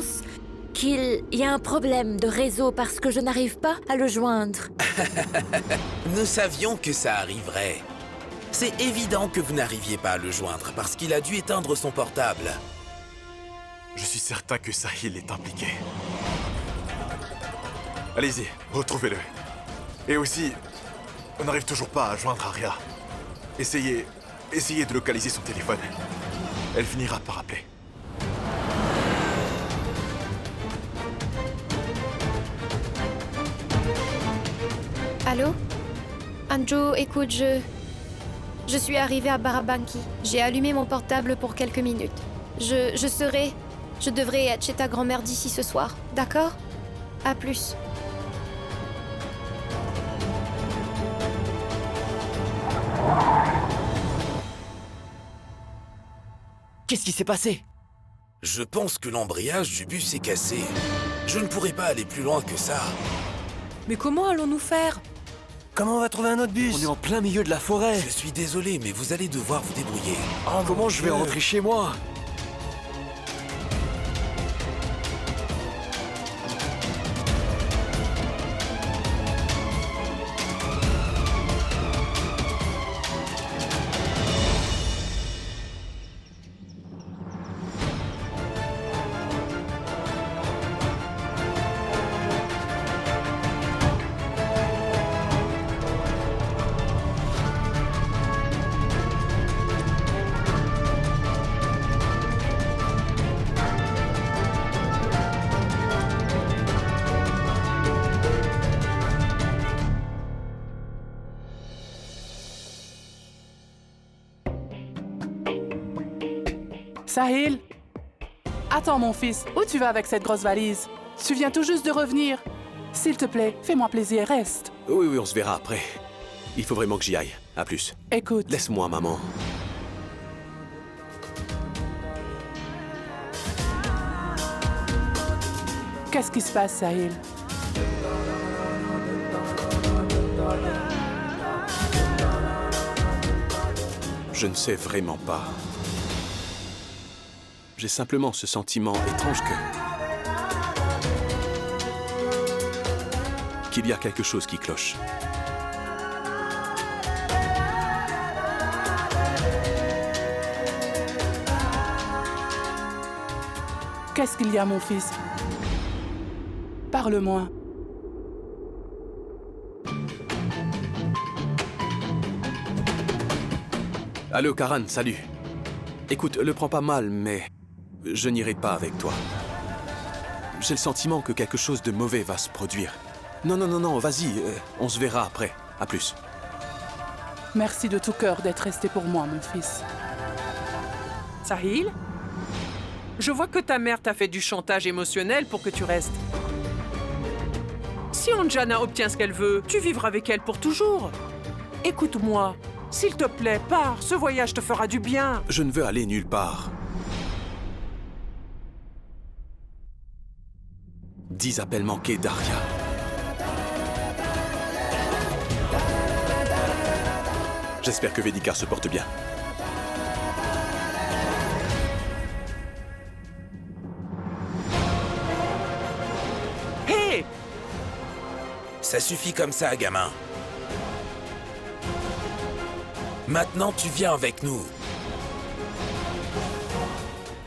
pense qu'il y a un problème de réseau parce que je n'arrive pas à le joindre. Nous savions que ça arriverait. C'est évident que vous n'arriviez pas à le joindre parce qu'il a dû éteindre son portable. Je suis certain que Sahil est impliqué. Allez-y, retrouvez-le. Et aussi, on n'arrive toujours pas à joindre Arya. Essayez de localiser son téléphone. Elle finira par appeler. Allô? Anjo, écoute, je suis arrivée à Barabanki. J'ai allumé mon portable pour quelques minutes. Je devrais être chez ta grand-mère d'ici ce soir, d'accord? À plus. Qu'est-ce qui s'est passé? Je pense que l'embrayage du bus est cassé. Je ne pourrai pas aller plus loin que ça. Mais comment allons-nous faire? Comment on va trouver un autre bus? On est en plein milieu de la forêt. Je suis désolé, mais vous allez devoir vous débrouiller. Oh, comment je vais rentrer chez moi? Sahil? Attends, mon fils, où tu vas avec cette grosse valise? Tu viens tout juste de revenir. S'il te plaît, fais-moi plaisir, reste. Oui, on se verra après. Il faut vraiment que j'y aille. À plus. Écoute... Laisse-moi, maman. Qu'est-ce qui se passe, Sahil? Je ne sais vraiment pas. J'ai simplement ce sentiment étrange qu'il y a quelque chose qui cloche. Qu'est-ce qu'il y a, mon fils? Parle-moi. Allô, Karan, salut. Écoute, le prends pas mal, mais je n'irai pas avec toi. J'ai le sentiment que quelque chose de mauvais va se produire. Non, vas-y, on se verra après. À plus. Merci de tout cœur d'être resté pour moi, mon fils. Sahil? Je vois que ta mère t'a fait du chantage émotionnel pour que tu restes. Si Anjana obtient ce qu'elle veut, tu vivras avec elle pour toujours. Écoute-moi, s'il te plaît, pars, ce voyage te fera du bien. Je ne veux aller nulle part. 10 appels manqués d'Arya. J'espère que Vedika se porte bien. Hé! Ça suffit comme ça, gamin. Maintenant, tu viens avec nous.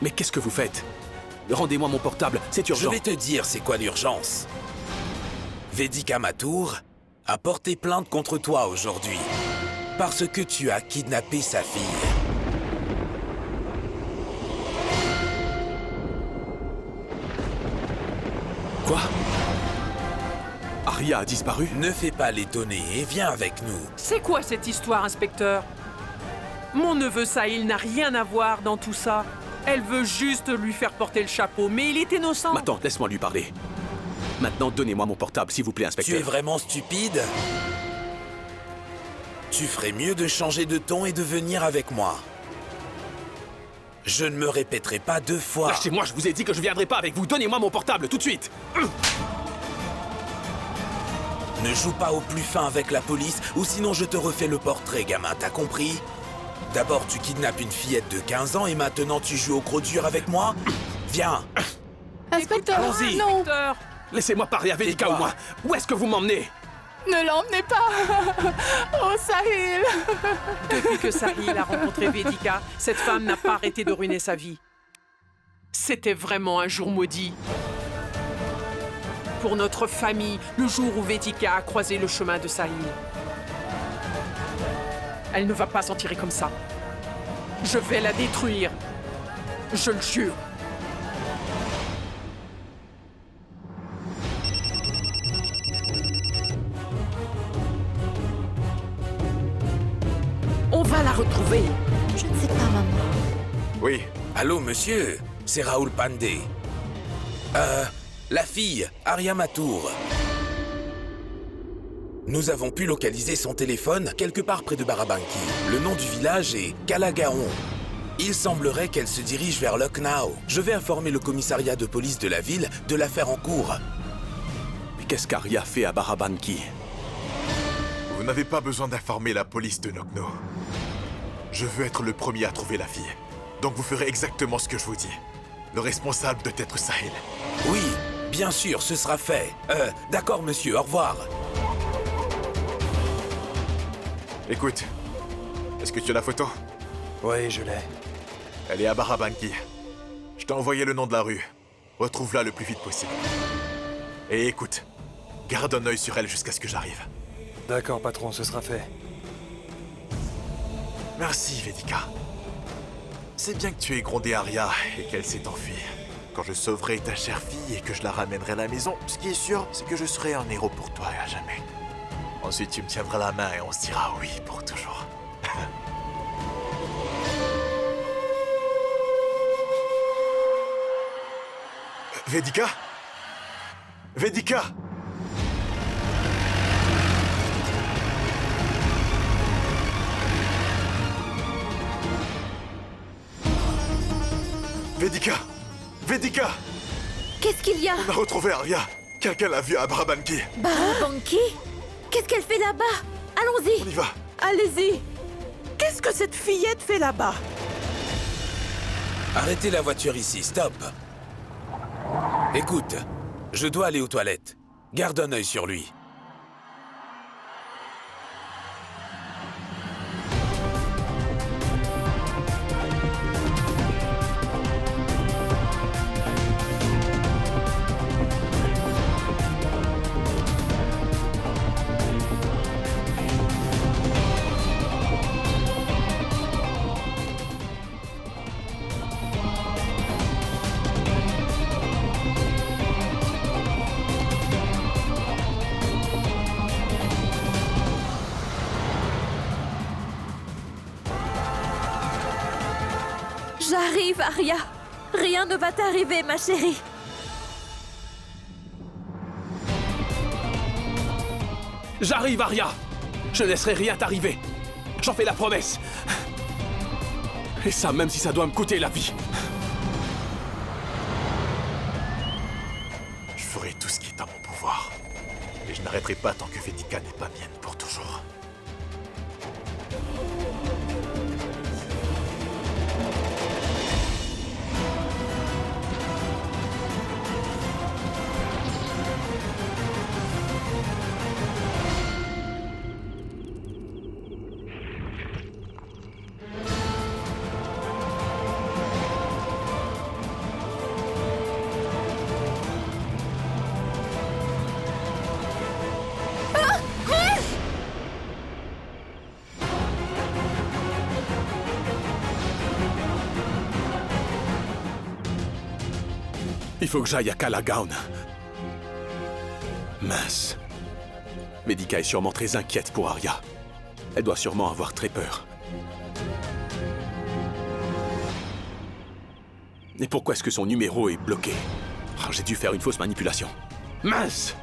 Mais qu'est-ce que vous faites? Rendez-moi mon portable, c'est urgent. Je vais te dire c'est quoi l'urgence. Vedika Mathur a porté plainte contre toi aujourd'hui. Parce que tu as kidnappé sa fille. Quoi? Arya a disparu? Ne fais pas l'étonner et viens avec nous. C'est quoi cette histoire, inspecteur? Mon neveu Sahil n'a rien à voir dans tout ça. Elle veut juste lui faire porter le chapeau, mais il est innocent. Ma tante, laisse-moi lui parler. Maintenant, donnez-moi mon portable, s'il vous plaît, inspecteur. Tu es vraiment stupide? Tu ferais mieux de changer de ton et de venir avec moi. Je ne me répéterai pas 2 fois. Lâchez-moi, je vous ai dit que je viendrai pas avec vous. Donnez-moi mon portable, tout de suite. Ne joue pas au plus fin avec la police, ou sinon je te refais le portrait, gamin, t'as compris? D'abord, tu kidnappes une fillette de 15 ans et maintenant tu joues au gros dur avec moi? Viens! Inspecteur, Allons-y. non, Inspecteur, Laissez-moi parler à Vedika au moins. Où est-ce que vous m'emmenez? ne l'emmenez pas. Oh, Sahil. depuis que Sahil a rencontré Vedika, cette femme n'a pas arrêté de ruiner sa vie. C'était vraiment un jour maudit. Pour notre famille, le jour où Vedika a croisé le chemin de Sahil. Elle ne va pas s'en tirer comme ça. Je vais la détruire. Je le jure. On va la retrouver. Je ne sais pas, maman. Oui, Allô, monsieur, c'est Raoul Pandey. La fille, Arya Matour. Nous avons pu localiser son téléphone quelque part près de Barabanki. Le nom du village est Kalagaon. Il semblerait qu'elle se dirige vers Lucknow. Je vais informer le commissariat de police de la ville de l'affaire en cours. Mais qu'est-ce qu'Arya fait à Barabanki? vous n'avez pas besoin d'informer la police de Lucknow. Je veux être le premier à trouver la fille. Donc vous ferez exactement ce que je vous dis. Le responsable doit être Sahil. Oui, bien sûr, ce sera fait. D'accord, monsieur, au revoir. Écoute, est-ce que tu as la photo? Oui, je l'ai. Elle est à Barabanki. Je t'ai envoyé le nom de la rue. Retrouve-la le plus vite possible. Et écoute, garde un œil sur elle jusqu'à ce que j'arrive. D'accord, patron, ce sera fait. Merci, Vedika. C'est bien que tu aies grondé Arya et qu'elle s'est enfuie. Quand je sauverai ta chère fille et que je la ramènerai à la maison, ce qui est sûr, c'est que je serai un héros pour toi et à jamais. Ensuite, tu me tiendras la main et on se dira oui pour toujours. Vedika? Vedika? Vedika! Vedika! Qu'est-ce qu'il y a? On a retrouvé Arya! Quelqu'un l'a vue à Barabanki! Barabanki? Qu'est-ce qu'elle fait là-bas? Allons-y. On y va! Allez-y. Qu'est-ce que cette fillette fait là-bas? Arrêtez la voiture ici, stop. Écoute, je dois aller aux toilettes. Garde un œil sur lui. J'arrive, Arya. Rien ne va t'arriver, ma chérie. J'arrive, Arya! Je ne laisserai rien t'arriver. J'en fais la promesse. Et ça, même si ça doit me coûter la vie. Je ferai tout ce qui est à mon pouvoir. Et je n'arrêterai pas tant que Vedika n'est pas mienne pour toujours. Il faut que j'aille à Kalagaon. Mince. Vedika est sûrement très inquiète pour Arya. Elle doit sûrement avoir très peur. Et pourquoi est-ce que son numéro est bloqué? Oh, j'ai dû faire une fausse manipulation. Mince!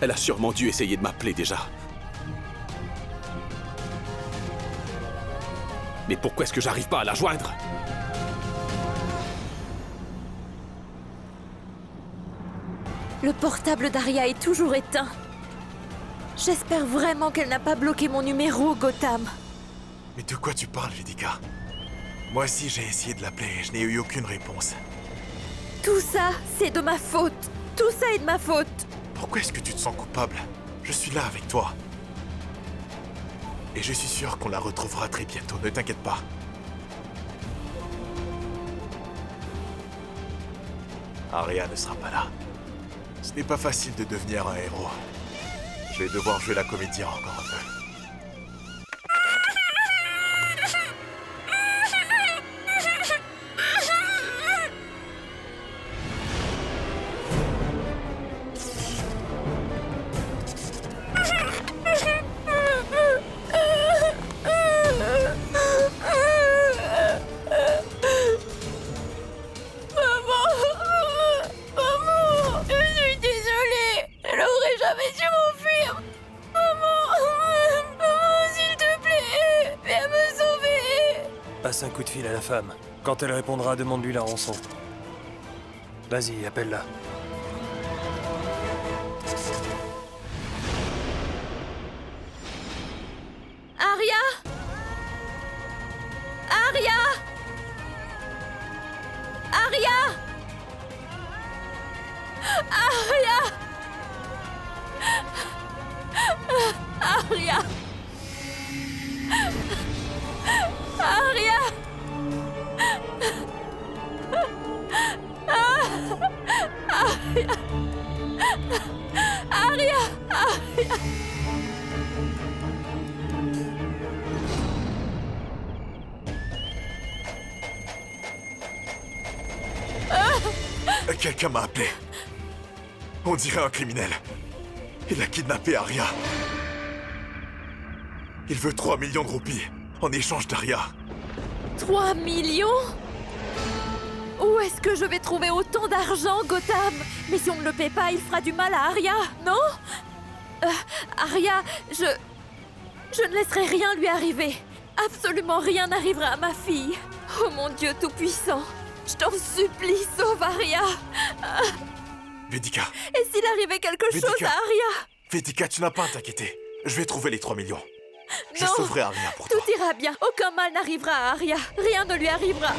Elle a sûrement dû essayer de m'appeler déjà. Mais pourquoi est-ce que j'arrive pas à la joindre? Le portable d'Arya est toujours éteint. J'espère vraiment qu'elle n'a pas bloqué mon numéro, Gotham. Mais de quoi tu parles, Vedika? Moi aussi, j'ai essayé de l'appeler et je n'ai eu aucune réponse. Tout ça, c'est de ma faute. Tout ça est de ma faute. Pourquoi est-ce que tu te sens coupable? Je suis là avec toi. Et je suis sûr qu'on la retrouvera très bientôt, ne t'inquiète pas. Arya ne sera pas là. Ce n'est pas facile de devenir un héros. Je vais devoir jouer la comédienne encore un peu. Passe un coup de fil à la femme. Quand elle répondra, demande-lui la rançon. Vas-y, appelle-la. Arya! Arya! Arya! Arya! Arya! Arya! Arya! Arya! Quelqu'un m'a appelé. On dirait un criminel. Il a kidnappé Arya. Il veut 3 millions de roupies en échange d'Arya. 3 millions? Où est-ce que je vais trouver autant d'argent, Gotham? Mais si on ne le paie pas, il fera du mal à Arya, non? Arya, je ne laisserai rien lui arriver. Absolument rien n'arrivera à ma fille. Oh mon Dieu tout-puissant, je t'en supplie, sauve Arya. Vedika. Et s'il arrivait quelque chose à Arya? Vedika, tu n'as pas à t'inquiéter. Je vais trouver les 3 millions. Je Non, sauverai Arya pour toi. tout ira bien. Aucun mal n'arrivera à Arya. Rien ne lui arrivera.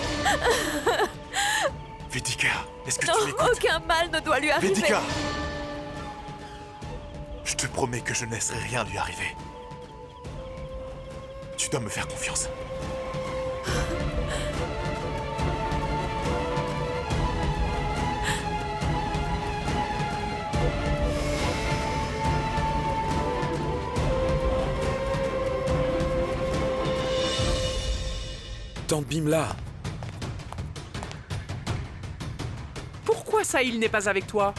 Vedika, est-ce que Non, tu m'écoutes? aucun mal ne doit lui arriver. Vedika! Je te promets que je ne laisserai rien lui arriver. Tu dois me faire confiance. Tante Bimla, Pourquoi Sahil n'est pas avec toi?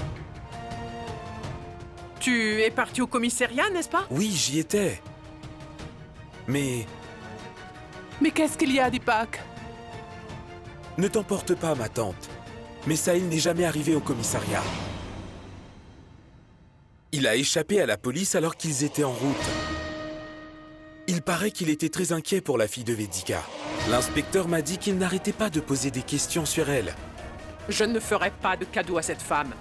Tu es parti au commissariat, n'est-ce pas? oui, j'y étais. Mais Mais qu'est-ce qu'il y a, Deepak? ne t'emporte pas, ma tante. Mais Sahil n'est jamais arrivé au commissariat. Il a échappé à la police alors qu'ils étaient en route. Il paraît qu'il était très inquiet pour la fille de Vedika. L'inspecteur m'a dit qu'il n'arrêtait pas de poser des questions sur elle. Je ne ferai pas de cadeau à cette femme.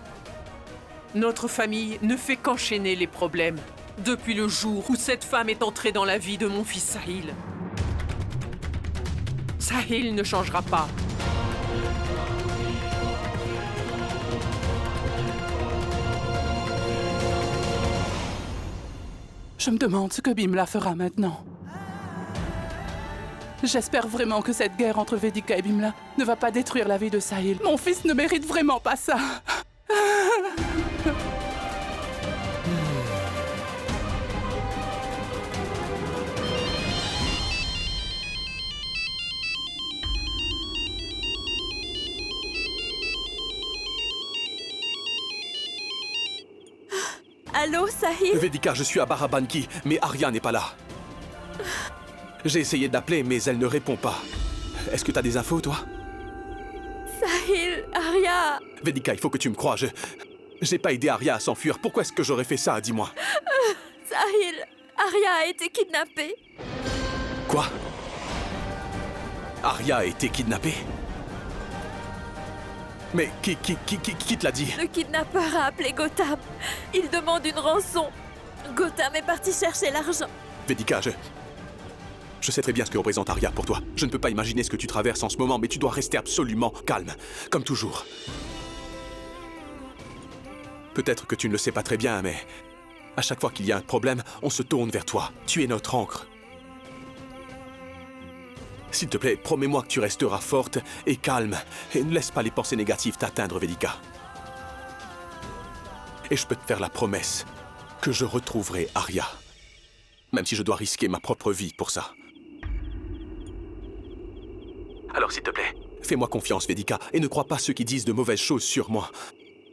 Notre famille ne fait qu'enchaîner les problèmes depuis le jour où cette femme est entrée dans la vie de mon fils Sahil. Sahil ne changera pas. Je me demande ce que Bimla fera maintenant. J'espère vraiment que cette guerre entre Vedika et Bimla ne va pas détruire la vie de Sahil. Mon fils ne mérite vraiment pas ça. Allô, Sahil? Vedika, je suis à Barabanki, mais Arya n'est pas là. J'ai essayé d'appeler, mais elle ne répond pas. Est-ce que t'as des infos, toi? Sahil, Arya... Vedika, il faut que tu me crois, j'ai pas aidé Arya à s'enfuir. Pourquoi est-ce que j'aurais fait ça, dis-moi? Sahil, Arya a été kidnappée. Quoi? Arya a été kidnappée? Mais qui te l'a dit? Le kidnappeur a appelé Gotham. Il demande une rançon. Gotham est parti chercher l'argent. Vedika, je sais très bien ce que représente Arya pour toi. Je ne peux pas imaginer ce que tu traverses en ce moment, mais tu dois rester absolument calme, comme toujours. Peut-être que tu ne le sais pas très bien, mais à chaque fois qu'il y a un problème, on se tourne vers toi. Tu es notre ancre. S'il te plaît, promets-moi que tu resteras forte et calme, et ne laisse pas les pensées négatives t'atteindre, Vedika. Et je peux te faire la promesse que je retrouverai Arya, même si je dois risquer ma propre vie pour ça. Alors s'il te plaît, fais-moi confiance, Vedika, et ne crois pas ceux qui disent de mauvaises choses sur moi.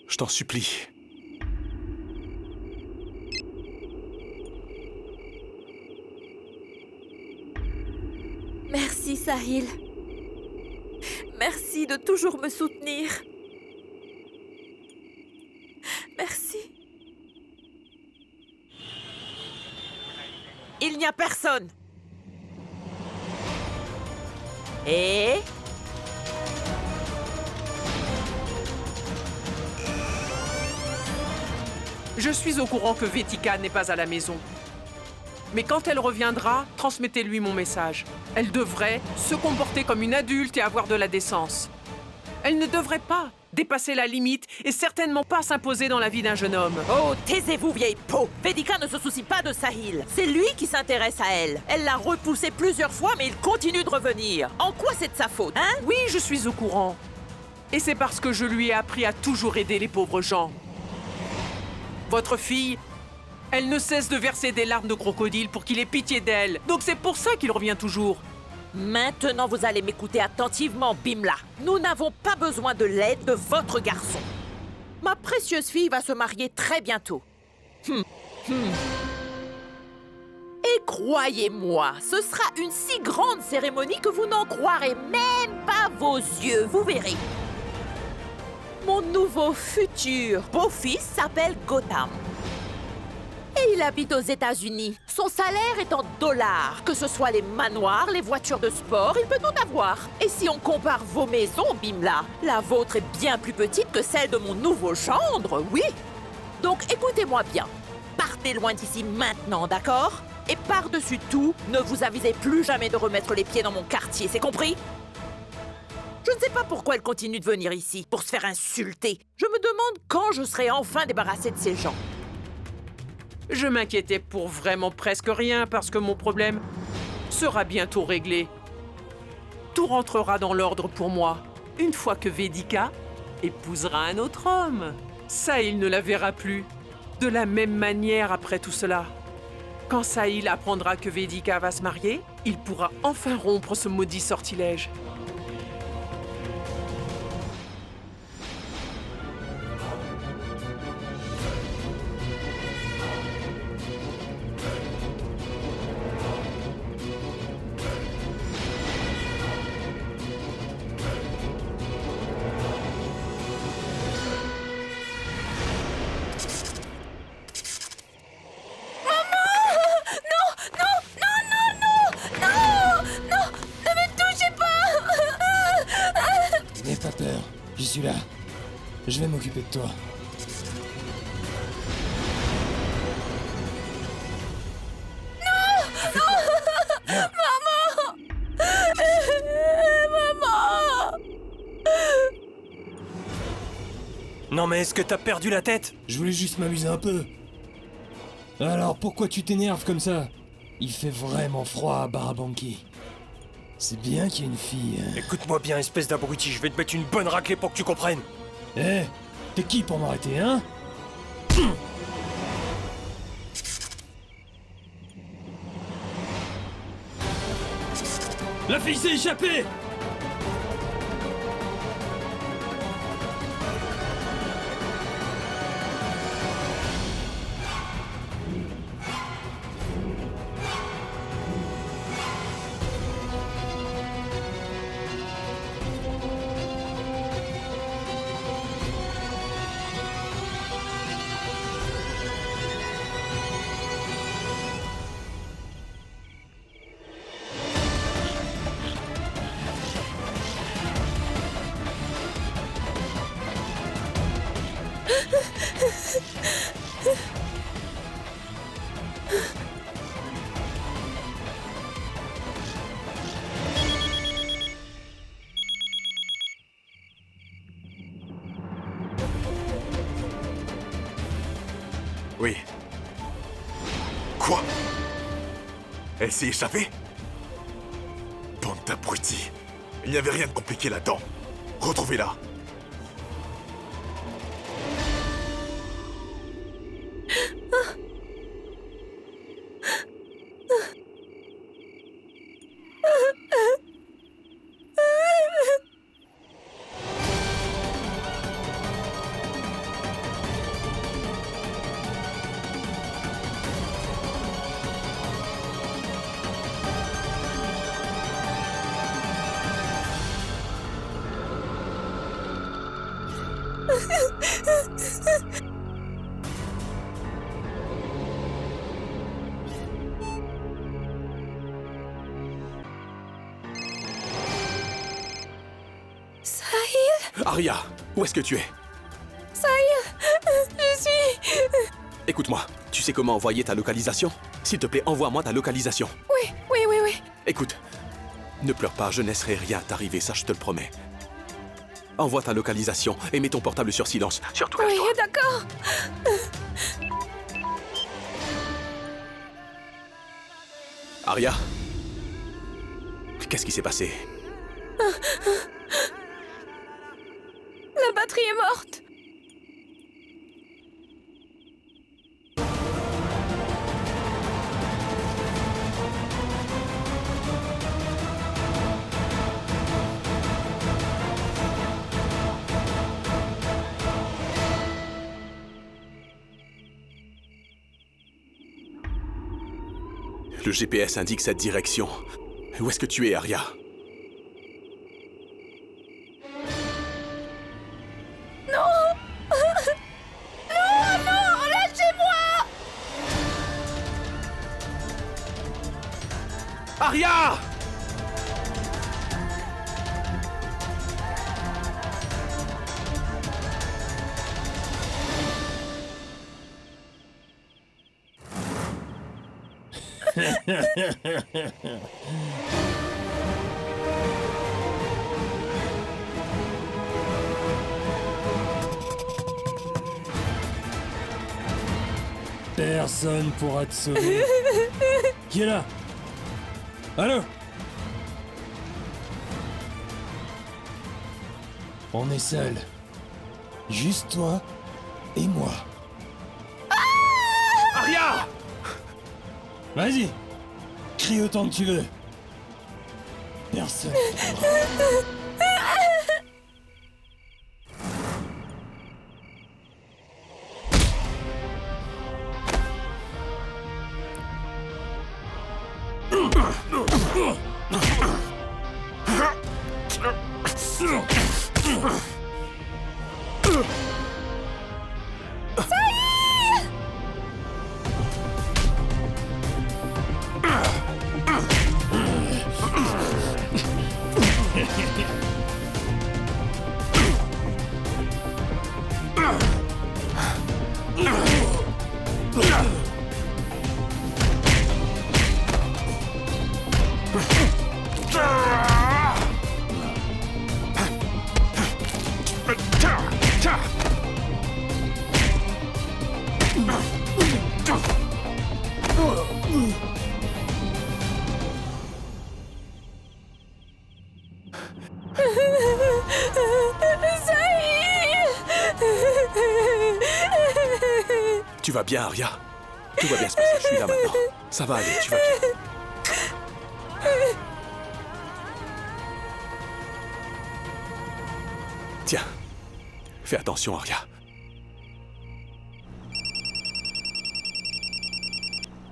Je t'en supplie. Merci, Sahil. Merci de toujours me soutenir. Merci. Il n'y a personne. Et... Je suis au courant que Vedika n'est pas à la maison. Mais quand elle reviendra, transmettez-lui mon message. Elle devrait se comporter comme une adulte et avoir de la décence. Elle ne devrait pas dépasser la limite et certainement pas s'imposer dans la vie d'un jeune homme. Oh, taisez-vous, vieille peau. Vedika ne se soucie pas de Sahil. C'est lui qui s'intéresse à elle. Elle l'a repoussé plusieurs fois, mais il continue de revenir. En quoi c'est de sa faute, hein? Oui, je suis au courant. Et c'est parce que je lui ai appris à toujours aider les pauvres gens. Votre fille, elle ne cesse de verser des larmes de crocodile pour qu'il ait pitié d'elle. Donc c'est pour ça qu'il revient toujours. Maintenant, vous allez m'écouter attentivement, Bimla. Nous n'avons pas besoin de l'aide de votre garçon. Ma précieuse fille va se marier très bientôt. Et croyez-moi, ce sera une si grande cérémonie que vous n'en croirez même pas vos yeux. Vous verrez. Mon nouveau futur beau-fils s'appelle Gotham. Et il habite aux États-Unis. Son salaire est en dollars. Que ce soit les manoirs, les voitures de sport, il peut tout avoir. Et si on compare vos maisons, Bimla, la vôtre est bien plus petite que celle de mon nouveau gendre, oui. Donc écoutez-moi bien. Partez loin d'ici maintenant, d'accord? Et par-dessus tout, ne vous avisez plus jamais de remettre les pieds dans mon quartier, c'est compris? Je ne sais pas pourquoi elle continue de venir ici, pour se faire insulter. Je me demande quand je serai enfin débarrassée de ces gens. Je m'inquiétais pour vraiment presque rien parce que mon problème sera bientôt réglé. Tout rentrera dans l'ordre pour moi une fois que Vedika épousera un autre homme. Sahil ne la verra plus de la même manière après tout cela. Quand Sahil apprendra que Vedika va se marier, il pourra enfin rompre ce maudit sortilège. N'aie pas peur, je suis là. Je vais m'occuper de toi. Non mais est-ce que t'as perdu la tête? Je voulais juste m'amuser un peu. Alors pourquoi tu t'énerves comme ça? Il fait vraiment froid à Barabanki. C'est bien qu'il y ait une fille, hein. Écoute-moi bien, espèce d'abruti, je vais te mettre une bonne raclée pour que tu comprennes. Eh, t'es qui pour m'arrêter, hein? La fille s'est échappée! Oui. Quoi? Elle s'est échappée? Bande d'abrutis. Il n'y avait rien de compliqué là-dedans. Retrouvez-la. Arya, où est-ce que tu es? Je suis... Écoute-moi, tu sais comment envoyer ta localisation? S'il te plaît, envoie-moi ta localisation. Oui. Écoute, ne pleure pas, je ne laisserai rien t'arriver, ça je te le promets. Envoie ta localisation et mets ton portable sur silence. Surtout Oui, lève-toi. d'accord. Arya? Qu'est-ce qui s'est passé? La batterie est morte. Le GPS indique cette direction. Où est-ce que tu es, Arya? Arya! Personne pourra te sauver. Qui est là? Allô? On est seuls. Juste toi et moi. Arya! Vas-y, crie autant que tu veux. Personne ne t'entendra. Tu vas bien, Arya? Tout va bien se passer, je suis là maintenant. Ça va aller, tu vas bien. Tiens, fais attention, Arya.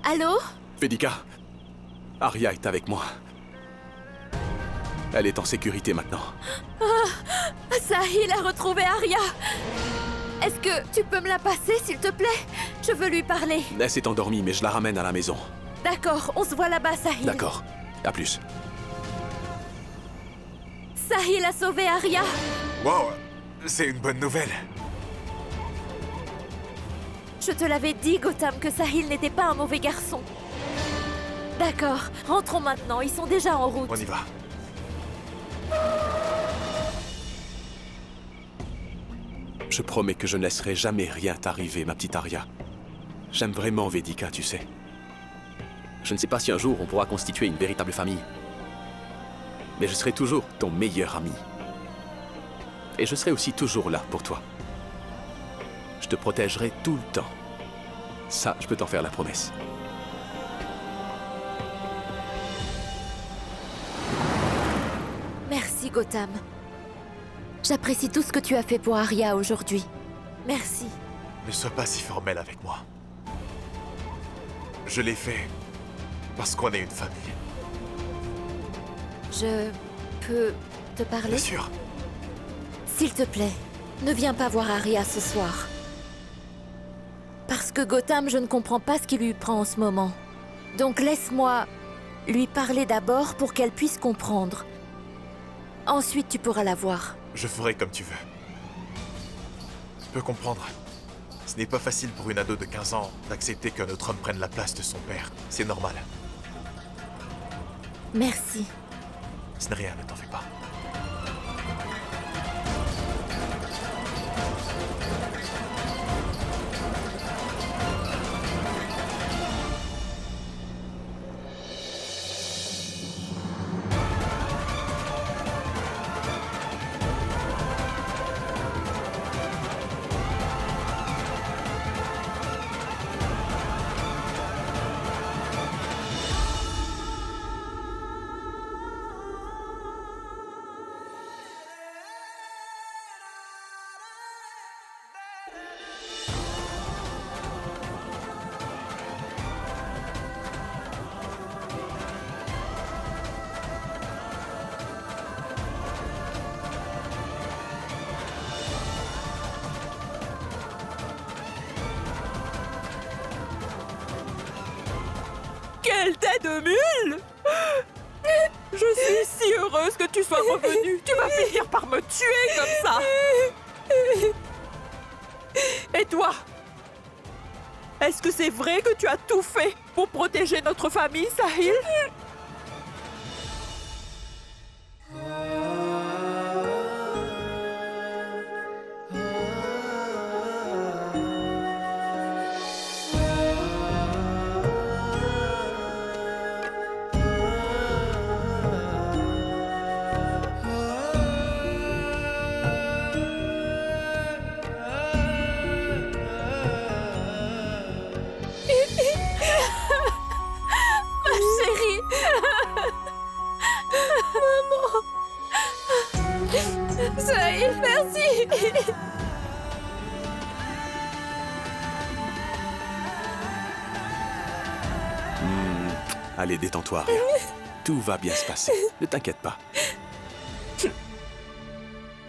Allô? Vedika, Arya est avec moi. Elle est en sécurité maintenant. Sahil a retrouvé Arya. Est-ce que tu peux me la passer, s'il te plaît? Je veux lui parler. Elle s'est endormie, mais je la ramène à la maison. D'accord, on se voit là-bas, Sahil. D'accord, à plus. Sahil a sauvé Arya. Wow, c'est une bonne nouvelle. Je te l'avais dit, Gotham, que Sahil n'était pas un mauvais garçon. D'accord, rentrons maintenant, ils sont déjà en route. On y va. Je promets que je ne laisserai jamais rien t'arriver, ma petite Arya. J'aime vraiment Vedika, tu sais. Je ne sais pas si un jour on pourra constituer une véritable famille. Mais je serai toujours ton meilleur ami. Et je serai aussi toujours là pour toi. Je te protégerai tout le temps. Ça, je peux t'en faire la promesse. Merci, Gotham. J'apprécie tout ce que tu as fait pour Arya aujourd'hui. Merci. Ne sois pas si formel avec moi. Je l'ai fait parce qu'on est une famille. Je peux te parler? Bien sûr. S'il te plaît, ne viens pas voir Arya ce soir. Parce que Gotham, je ne comprends pas ce qui lui prend en ce moment. Donc laisse-moi lui parler d'abord pour qu'elle puisse comprendre. Ensuite, tu pourras la voir. Je ferai comme tu veux. Tu peux comprendre. Ce n'est pas facile pour une ado de 15 ans d'accepter qu'un autre homme prenne la place de son père. C'est normal. Merci. Ce n'est rien, ne t'en fais pas. Quelle tête de mule! Je suis si heureuse que tu sois revenue. Tu vas finir par me tuer comme ça. Et toi? Est-ce que c'est vrai que tu as tout fait pour protéger notre famille, Sahil? Sahil, merci. Allez, détends-toi, Arya. Tout va bien se passer. Ne t'inquiète pas.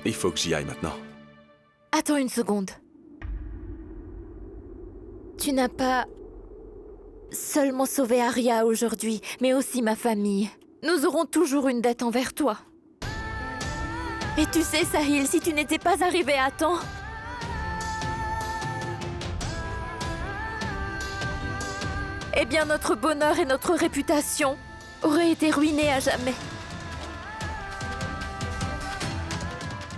Il faut que j'y aille maintenant. Attends une seconde. Tu n'as pas seulement sauvé Arya aujourd'hui, mais aussi ma famille. Nous aurons toujours une dette envers toi. Et tu sais, Sahil, si tu n'étais pas arrivé à temps... Eh bien, notre bonheur et notre réputation auraient été ruinés à jamais.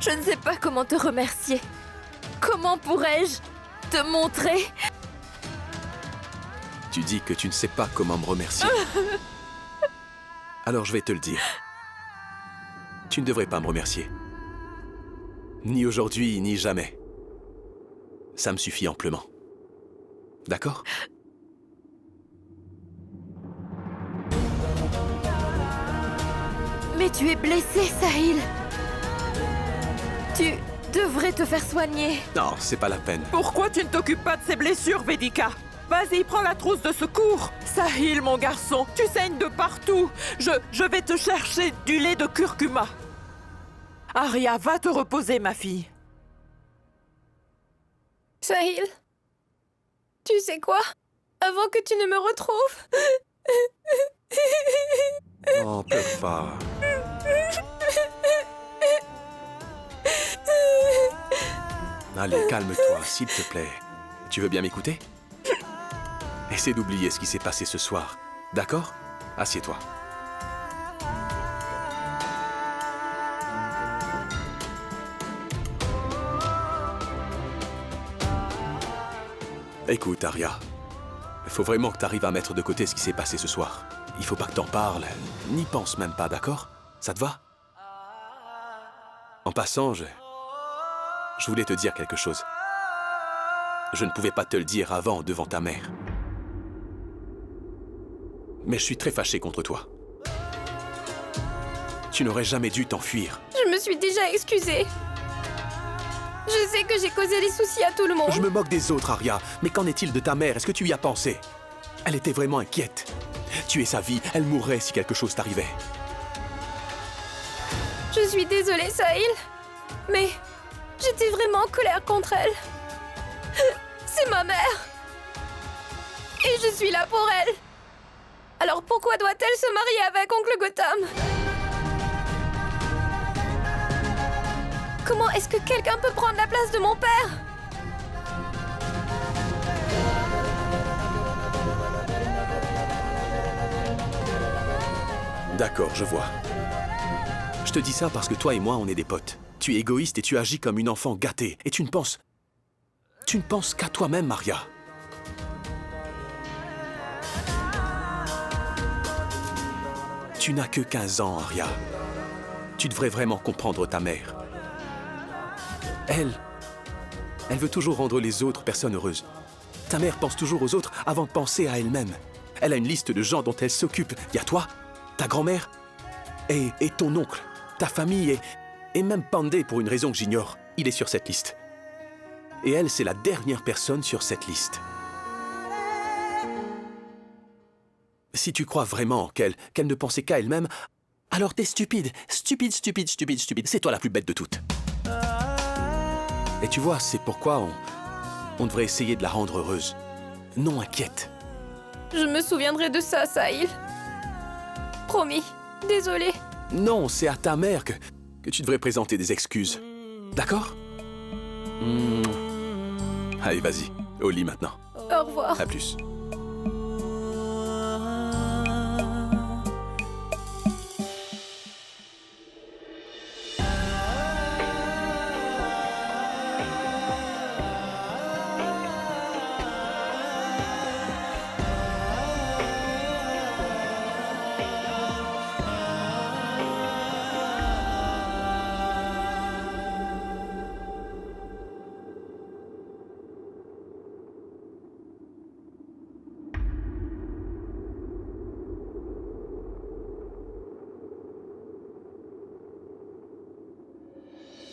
Je ne sais pas comment te remercier. Comment pourrais-je te montrer? Tu dis que tu ne sais pas comment me remercier. Alors je vais te le dire. Tu ne devrais pas me remercier. Ni aujourd'hui, ni jamais. Ça me suffit amplement. D'accord? Mais tu es blessé, Sahil. Tu devrais te faire soigner. Non, c'est pas la peine. Pourquoi tu ne t'occupes pas de ses blessures, Vedika? Vas-y, prends la trousse de secours. Sahil, mon garçon, tu saignes de partout. Je vais te chercher du lait de curcuma. Arya, va te reposer, ma fille. Sahil, tu sais quoi? Avant que tu ne me retrouves... Oh, pleure pas. Allez, calme-toi, s'il te plaît. Tu veux bien m'écouter? Essaie d'oublier ce qui s'est passé ce soir. D'accord? Assieds-toi. Écoute, Arya. faut vraiment que t'arrives à mettre de côté ce qui s'est passé ce soir. Il faut pas que t'en parles, n'y pense même pas, d'accord? Ça te va? En passant, je voulais te dire quelque chose. Je ne pouvais pas te le dire avant devant ta mère. Mais je suis très fâché contre toi. Tu n'aurais jamais dû t'enfuir. Je me suis déjà excusée. Je sais que j'ai causé des soucis à tout le monde. Je me moque des autres, Arya. Mais qu'en est-il de ta mère? Est-ce que tu y as pensé? Elle était vraiment inquiète. Tu es sa vie, elle mourrait si quelque chose t'arrivait. Je suis désolée, Sahil. Mais j'étais vraiment en colère contre elle. C'est ma mère. Et je suis là pour elle. Alors pourquoi doit-elle se marier avec Oncle Gotham? Comment est-ce que quelqu'un peut prendre la place de mon père? D'accord, je vois. Je te dis ça parce que toi et moi, on est des potes. Tu es égoïste et tu agis comme une enfant gâtée. Et tu ne penses qu'à toi-même, Arya. Tu n'as que 15 ans, Arya. Tu devrais vraiment comprendre ta mère. Elle veut toujours rendre les autres personnes heureuses. Ta mère pense toujours aux autres avant de penser à elle-même. Elle a une liste de gens dont elle s'occupe. Il y a toi, ta grand-mère et ton oncle, ta famille et même Pandey pour une raison que j'ignore. Il est sur cette liste. Et elle, c'est la dernière personne sur cette liste. Si tu crois vraiment qu'elle ne pensait qu'à elle-même, alors t'es stupide. Stupide. C'est toi la plus bête de toutes. Et tu vois, c'est pourquoi on devrait essayer de la rendre heureuse. Non inquiète. Je me souviendrai de ça, Sahil. Promis. Désolée. Non, c'est à ta mère que tu devrais présenter des excuses. D'accord? Allez, vas-y. Au lit maintenant. Au revoir. À plus.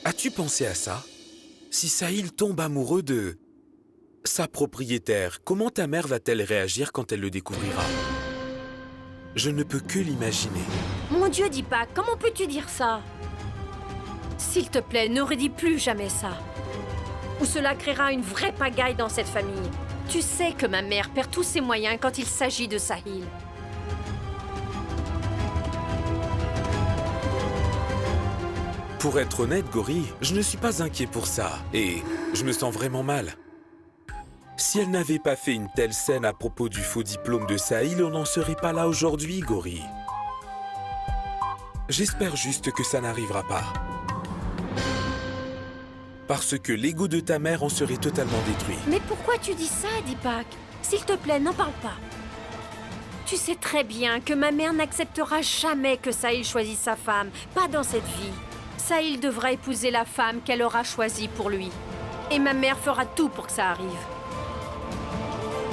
As-tu pensé à ça? Si Sahil tombe amoureux de sa propriétaire, comment ta mère va-t-elle réagir quand elle le découvrira? Je ne peux que l'imaginer. Mon Dieu, Deepak, comment peux-tu dire ça? S'il te plaît, ne redis plus jamais ça. Ou cela créera une vraie pagaille dans cette famille. Tu sais que ma mère perd tous ses moyens quand il s'agit de Sahil. Pour être honnête, Gauri, je ne suis pas inquiet pour ça. Et je me sens vraiment mal. Si elle n'avait pas fait une telle scène à propos du faux diplôme de Sahil, on n'en serait pas là aujourd'hui, Gauri. J'espère juste que ça n'arrivera pas. Parce que l'ego de ta mère en serait totalement détruit. Mais pourquoi tu dis ça, Deepak? S'il te plaît, n'en parle pas. Tu sais très bien que ma mère n'acceptera jamais que Sahil choisisse sa femme, pas dans cette vie. Sahil devra épouser la femme qu'elle aura choisie pour lui. Et ma mère fera tout pour que ça arrive.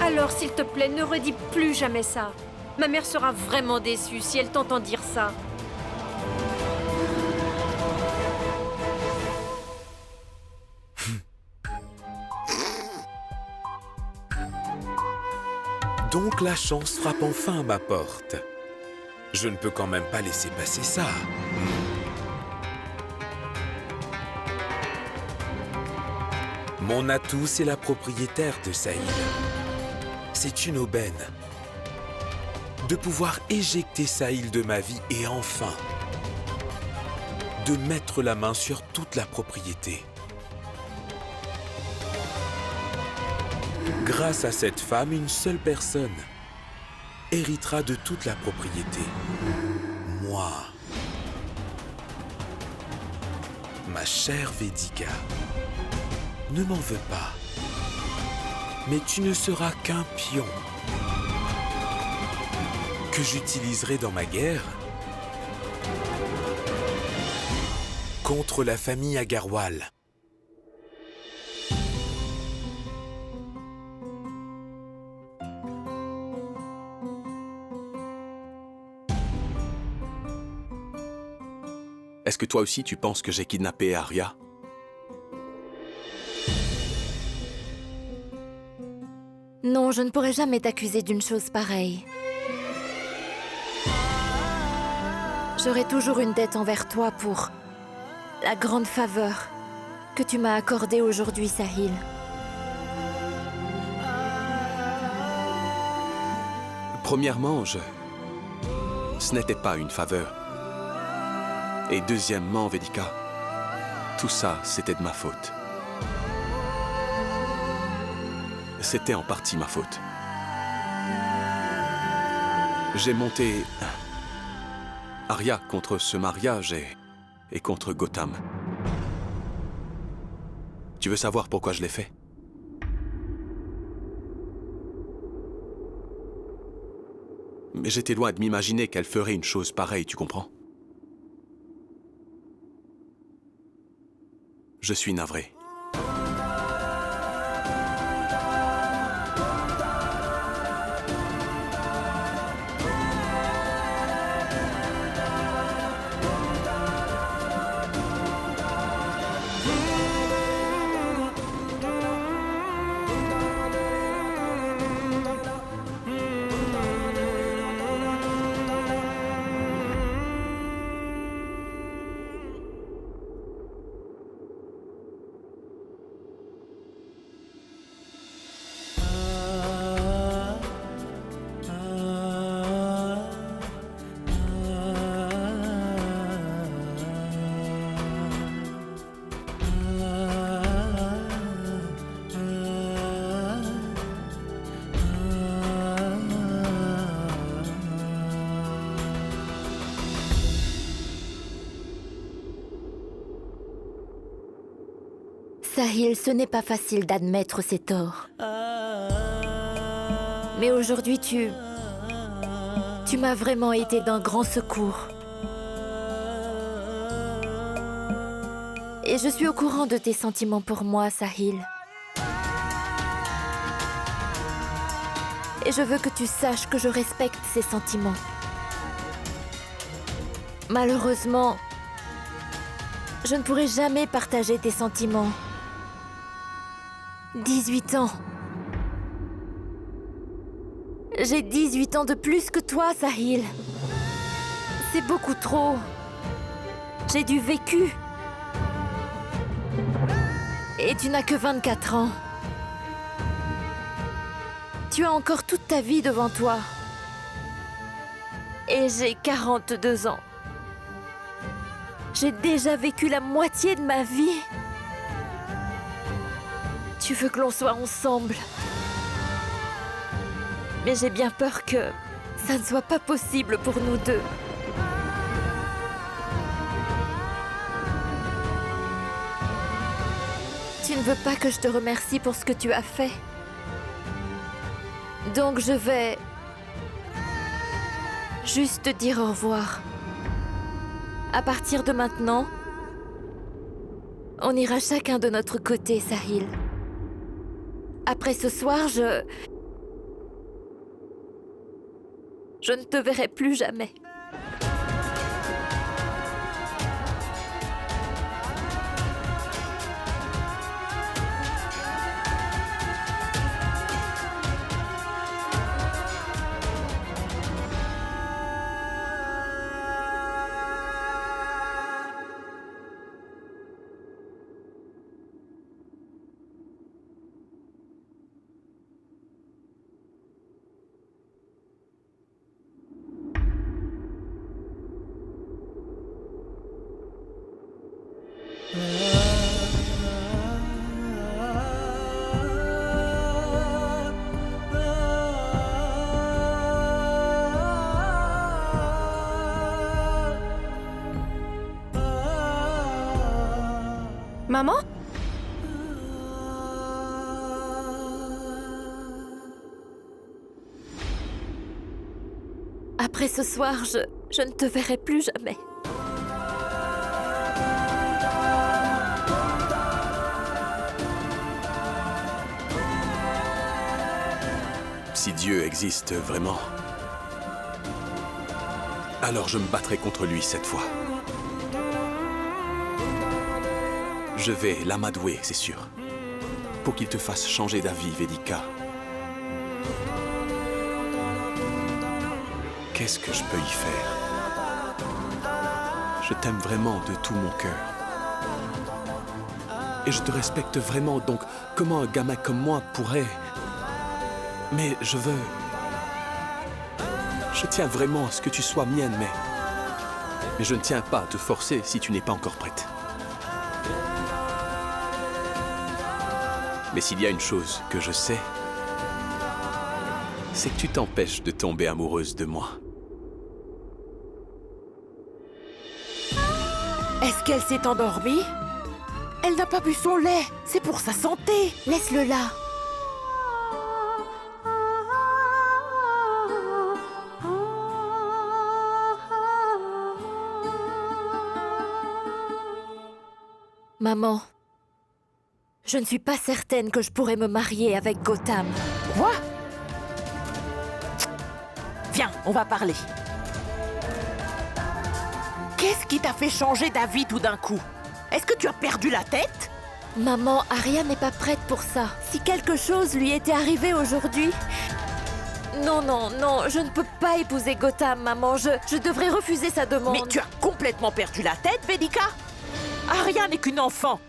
Alors, s'il te plaît, ne redis plus jamais ça. Ma mère sera vraiment déçue si elle t'entend dire ça. Donc la chance frappe enfin à ma porte. Je ne peux quand même pas laisser passer ça. Mon atout, c'est la propriétaire de Sahil. C'est une aubaine. De pouvoir éjecter Sahil de ma vie et enfin de mettre la main sur toute la propriété. Grâce à cette femme, une seule personne héritera de toute la propriété. Moi. Ma chère Vedika. Ne m'en veux pas. Mais tu ne seras qu'un pion que j'utiliserai dans ma guerre contre la famille Agarwal. Est-ce que toi aussi tu penses que j'ai kidnappé Arya? Non, je ne pourrais jamais t'accuser d'une chose pareille. J'aurai toujours une dette envers toi pour la grande faveur que tu m'as accordée aujourd'hui, Sahil. Premièrement, ce n'était pas une faveur. Et deuxièmement, Vedika, tout ça, c'était de ma faute. C'était en partie ma faute. J'ai monté Arya contre ce mariage et contre Gotham. Tu veux savoir pourquoi je l'ai fait? Mais j'étais loin de m'imaginer qu'elle ferait une chose pareille, tu comprends? Je suis navré. Sahil, ce n'est pas facile d'admettre ses torts. Mais aujourd'hui, tu m'as vraiment été d'un grand secours. Et je suis au courant de tes sentiments pour moi, Sahil. Et je veux que tu saches que je respecte ces sentiments. Malheureusement, je ne pourrai jamais partager tes sentiments. 18 ans. J'ai 18 ans de plus que toi, Sahil. C'est beaucoup trop. J'ai du vécu. Et tu n'as que 24 ans. Tu as encore toute ta vie devant toi. Et j'ai 42 ans. J'ai déjà vécu la moitié de ma vie. Tu veux que l'on soit ensemble. Mais j'ai bien peur que ça ne soit pas possible pour nous deux. Tu ne veux pas que je te remercie pour ce que tu as fait. Donc je vais juste te dire au revoir. À partir de maintenant, on ira chacun de notre côté, Sahil. Après ce soir, je ne te verrai plus jamais. Maman? Après ce soir, je ne te verrai plus jamais. Si Dieu existe vraiment, alors je me battrai contre lui cette fois. Je vais l'amadouer, c'est sûr, pour qu'il te fasse changer d'avis, Vedika. Qu'est-ce que je peux y faire? Je t'aime vraiment de tout mon cœur. Et je te respecte vraiment, donc comment un gamin comme moi pourrait... Mais je veux... Je tiens vraiment à ce que tu sois mienne, mais je ne tiens pas à te forcer si tu n'es pas encore prête. Mais s'il y a une chose que je sais, c'est que tu t'empêches de tomber amoureuse de moi. Est-ce qu'elle s'est endormie? Elle n'a pas bu son lait. C'est pour sa santé. Laisse-le là. Maman, je ne suis pas certaine que je pourrais me marier avec Gotham. Quoi? Viens, on va parler. Qu'est-ce qui t'a fait changer d'avis tout d'un coup? Est-ce que tu as perdu la tête? Maman, Arya n'est pas prête pour ça. Si quelque chose lui était arrivé aujourd'hui... Non, je ne peux pas épouser Gotham, maman. Je devrais refuser sa demande. Mais tu as complètement perdu la tête, Vedika? Arya n'est qu'une enfant.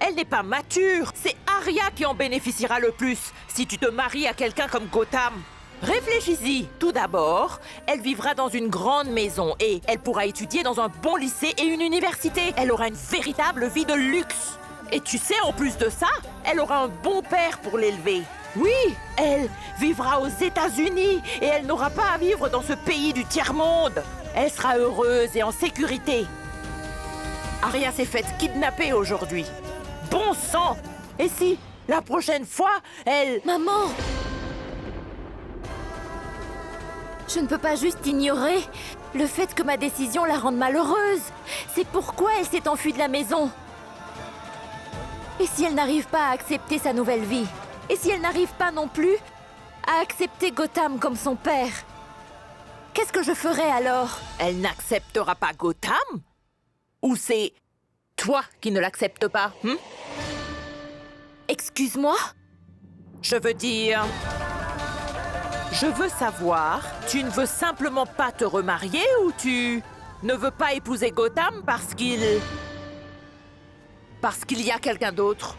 Elle n'est pas mature. C'est Arya qui en bénéficiera le plus si tu te maries à quelqu'un comme Gotham. Réfléchis-y. Tout d'abord, elle vivra dans une grande maison et elle pourra étudier dans un bon lycée et une université. Elle aura une véritable vie de luxe. Et tu sais, en plus de ça, elle aura un bon père pour l'élever. Oui, elle vivra aux États-Unis et elle n'aura pas à vivre dans ce pays du tiers-monde. Elle sera heureuse et en sécurité. Arya s'est faite kidnapper aujourd'hui. Bon sang! Et si, la prochaine fois, elle... Maman! Je ne peux pas juste ignorer le fait que ma décision la rende malheureuse. C'est pourquoi elle s'est enfuie de la maison. Et si elle n'arrive pas à accepter sa nouvelle vie? Et si elle n'arrive pas non plus à accepter Gotham comme son père? Qu'est-ce que je ferai alors? Elle n'acceptera pas Gotham? Ou c'est toi qui ne l'acceptes pas, Excuse-moi? Je veux dire... Je veux savoir, tu ne veux simplement pas te remarier ou tu ne veux pas épouser Gotham parce qu'il y a quelqu'un d'autre?